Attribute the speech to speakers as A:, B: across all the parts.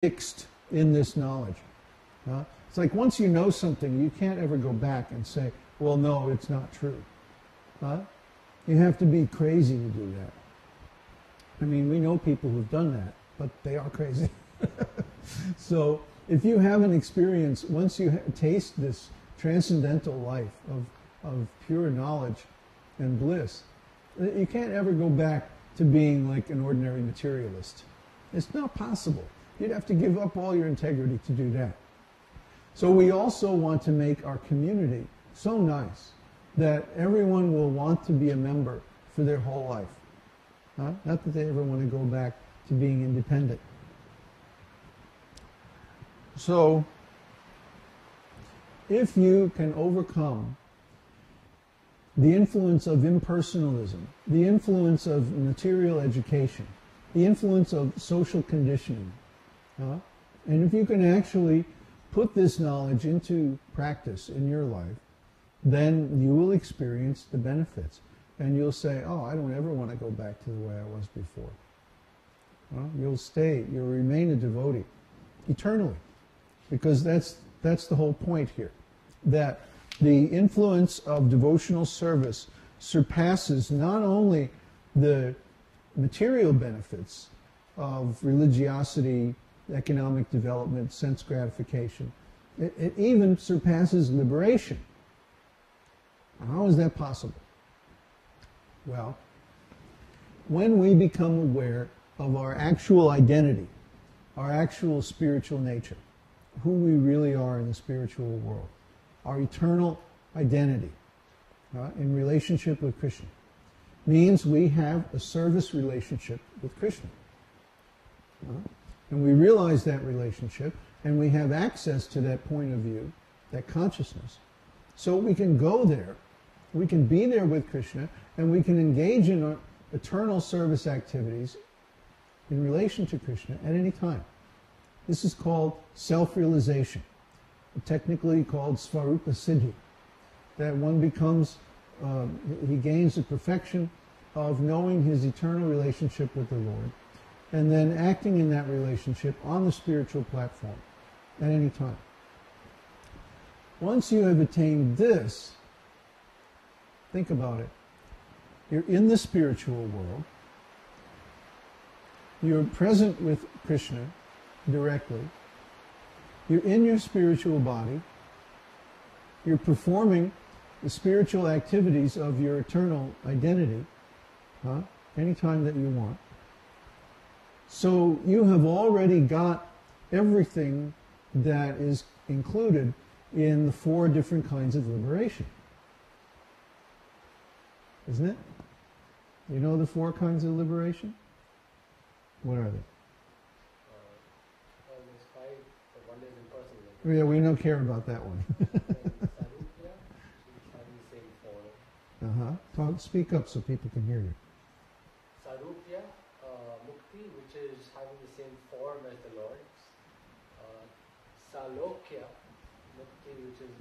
A: fixed in this knowledge. It's like once you know something, you can't ever go back and say, well, no, it's not true. You have to be crazy to do that. I mean, we know people who've done that, but they are crazy. So if you have an experience, once you taste this transcendental life of pure knowledge and bliss, you can't ever go back to being like an ordinary materialist. It's not possible. You'd have to give up all your integrity to do that. So we also want to make our community so nice that everyone will want to be a member for their whole life. Not that they ever want to go back to being independent. So, if you can overcome the influence of impersonalism, the influence of material education, the influence of social conditioning, and if you can actually put this knowledge into practice in your life, then you will experience the benefits. And you'll say, oh, I don't ever want to go back to the way I was before. You'll remain a devotee eternally. Because that's the whole point here. That the influence of devotional service surpasses not only the material benefits of religiosity, economic development, sense gratification. It even surpasses liberation. How is that possible? Well, when we become aware of our actual identity, our actual spiritual nature, who we really are in the spiritual world, our eternal identity in relationship with Krishna, means we have a service relationship with Krishna. And we realize that relationship, and we have access to that point of view, that consciousness. So we can go there, we can be there with Krishna, and we can engage in our eternal service activities in relation to Krishna at any time. This is called self-realization, technically called svarupa siddhi, that one becomes, he gains the perfection of knowing his eternal relationship with the Lord, and then acting in that relationship on the spiritual platform at any time. Once you have attained this, think about it. You're in the spiritual world. You're present with Krishna directly. You're in your spiritual body. You're performing the spiritual activities of your eternal identity anytime that you want. So you have already got everything that is included in the 4 different kinds of liberation. Isn't it? You know the 4 kinds of liberation? What are they?
B: Well, there's 5, but one is impersonal.
A: Yeah, we don't care about that one.
B: Sarupya, which is having the same form.
A: Speak up so people can hear you.
B: Sarupya, Mukti, which is having the same form as the Lord. Salokya, Mukti, which is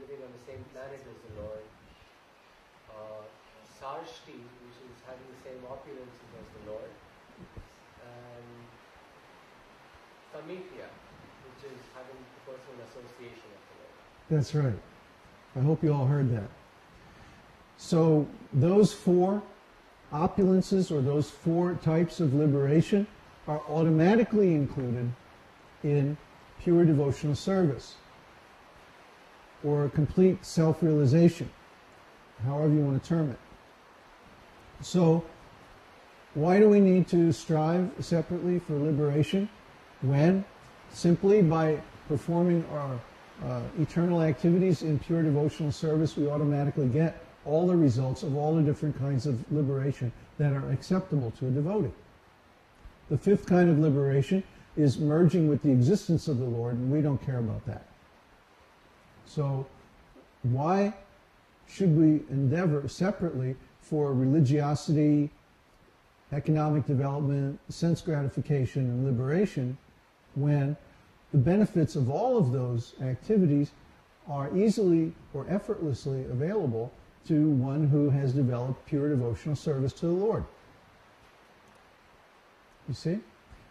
B: living on the same planet as the Lord. Sarshti, which is having the same opulences as the Lord. And Samipya, which is having the personal association of the Lord.
A: That's right. I hope you all heard that. So those 4 opulences, or those 4 types of liberation, are automatically included in pure devotional service, or complete self-realization, however you want to term it. So, why do we need to strive separately for liberation when simply by performing our eternal activities in pure devotional service we automatically get all the results of all the different kinds of liberation that are acceptable to a devotee? The 5th kind of liberation is merging with the existence of the Lord, and we don't care about that. So why should we endeavor separately for religiosity, economic development, sense gratification, and liberation when the benefits of all of those activities are easily or effortlessly available to one who has developed pure devotional service to the Lord? You see?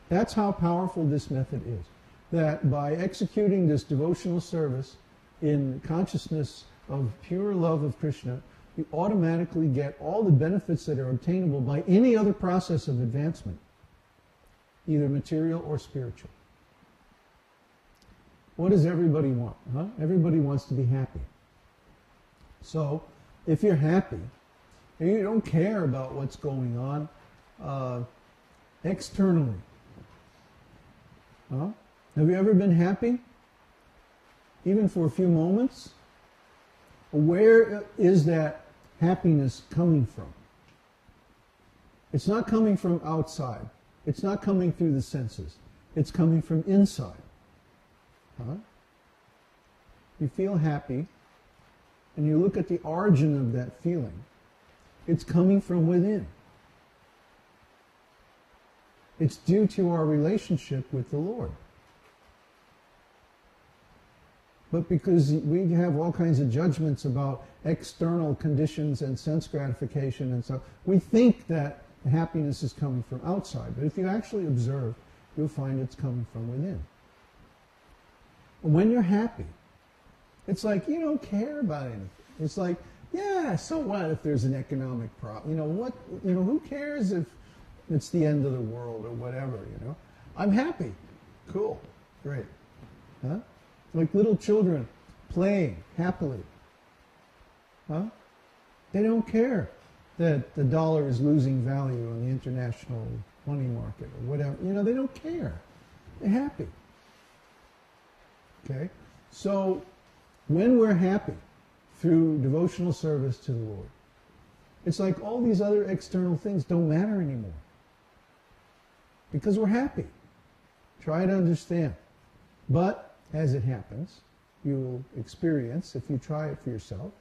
A: That's how powerful this method is. That by executing this devotional service in consciousness of pure love of Krishna, you automatically get all the benefits that are obtainable by any other process of advancement, either material or spiritual. What does everybody want? Huh? Everybody wants to be happy. So, if you're happy, and you don't care about what's going on externally, huh? Have you ever been happy? Even for a few moments? Where is that happiness coming from? It's not coming from outside. It's not coming through the senses. It's coming from inside. Huh? You feel happy, and you look at the origin of that feeling. It's coming from within. It's due to our relationship with the Lord. But because we have all kinds of judgments about external conditions and sense gratification and so, we think that happiness is coming from outside. But if you actually observe, you'll find it's coming from within. When you're happy, it's like you don't care about anything. It's like, yeah, so what if there's an economic problem? Who cares if it's the end of the world or whatever, I'm happy. Cool. Great. Huh? Like little children playing happily. Huh? They don't care that the dollar is losing value on the international money market or whatever. They don't care. They're happy. Okay? So, when we're happy through devotional service to the Lord, it's like all these other external things don't matter anymore. Because we're happy. Try to understand. But, as it happens, you will experience, if you try it for yourself,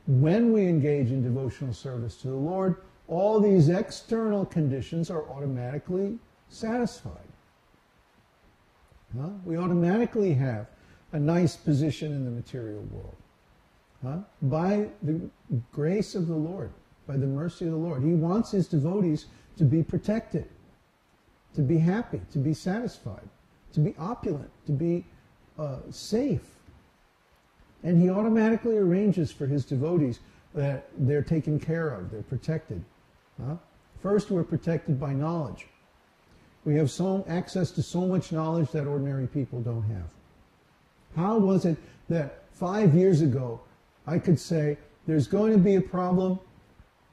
A: when we engage in devotional service to the Lord, all these external conditions are automatically satisfied. Huh? We automatically have a nice position in the material world. Huh? By the grace of the Lord, by the mercy of the Lord. He wants his devotees to be protected, to be happy, to be satisfied, to be opulent, to be safe. And he automatically arranges for his devotees that they're taken care of, they're protected. Huh? First, we're protected by knowledge. We have access to so much knowledge that ordinary people don't have. How was it that 5 years ago I could say, there's going to be a problem,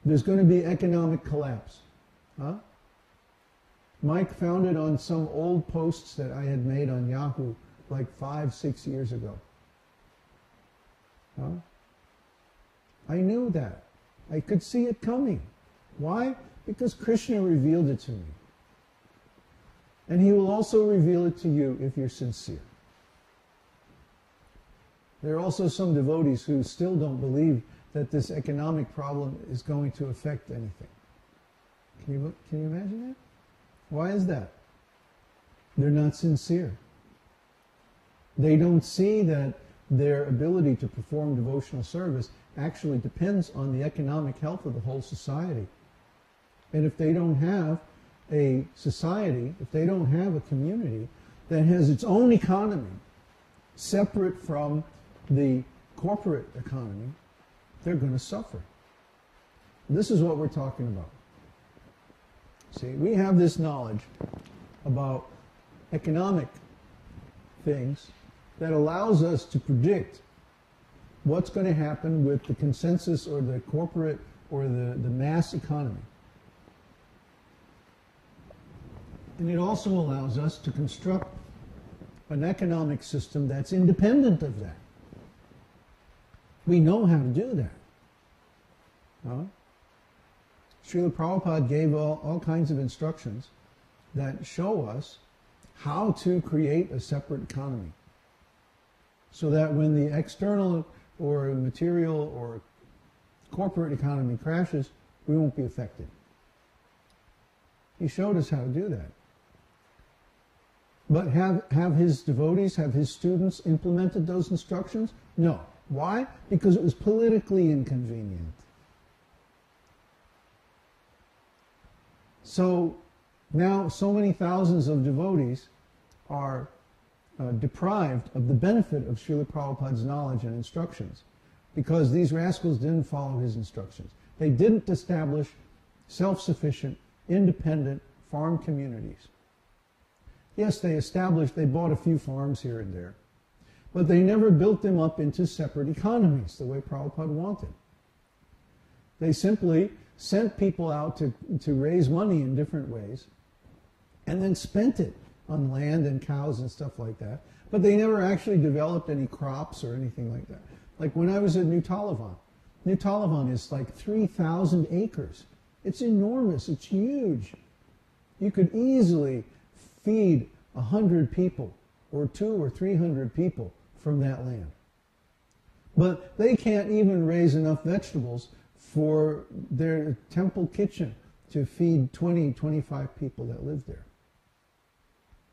A: there's going to be economic collapse? Huh? Mike found it on some old posts that I had made on Yahoo like 5-6 years ago. Huh? I knew that. I could see it coming. Why? Because Krishna revealed it to me. And he will also reveal it to you if you're sincere. There are also some devotees who still don't believe that this economic problem is going to affect anything. Can you imagine that? Why is that? They're not sincere. They don't see that their ability to perform devotional service actually depends on the economic health of the whole society. And if they don't have a society, if they don't have a community that has its own economy separate from the corporate economy, they're going to suffer. This is what we're talking about. See, we have this knowledge about economic things that allows us to predict what's going to happen with the consensus or the corporate or the mass economy. And it also allows us to construct an economic system that's independent of that. We know how to do that. Huh? Srila Prabhupada gave all kinds of instructions that show us how to create a separate economy, so that when the external or material or corporate economy crashes, we won't be affected. He showed us how to do that. But have his devotees, have his students implemented those instructions? No. Why? Because it was politically inconvenient. So Now, so many thousands of devotees are deprived of the benefit of Srila Prabhupada's knowledge and instructions because these rascals didn't follow his instructions. They didn't establish self-sufficient, independent farm communities. Yes, they bought a few farms here and there, but they never built them up into separate economies the way Prabhupada wanted. They simply sent people out to raise money in different ways and then spent it on land and cows and stuff like that. But they never actually developed any crops or anything like that. Like when I was at New Talavan is like 3,000 acres. It's enormous. It's huge. You could easily feed 100 people or 200 or 300 people from that land. But they can't even raise enough vegetables for their temple kitchen to feed 20, 25 people that live there.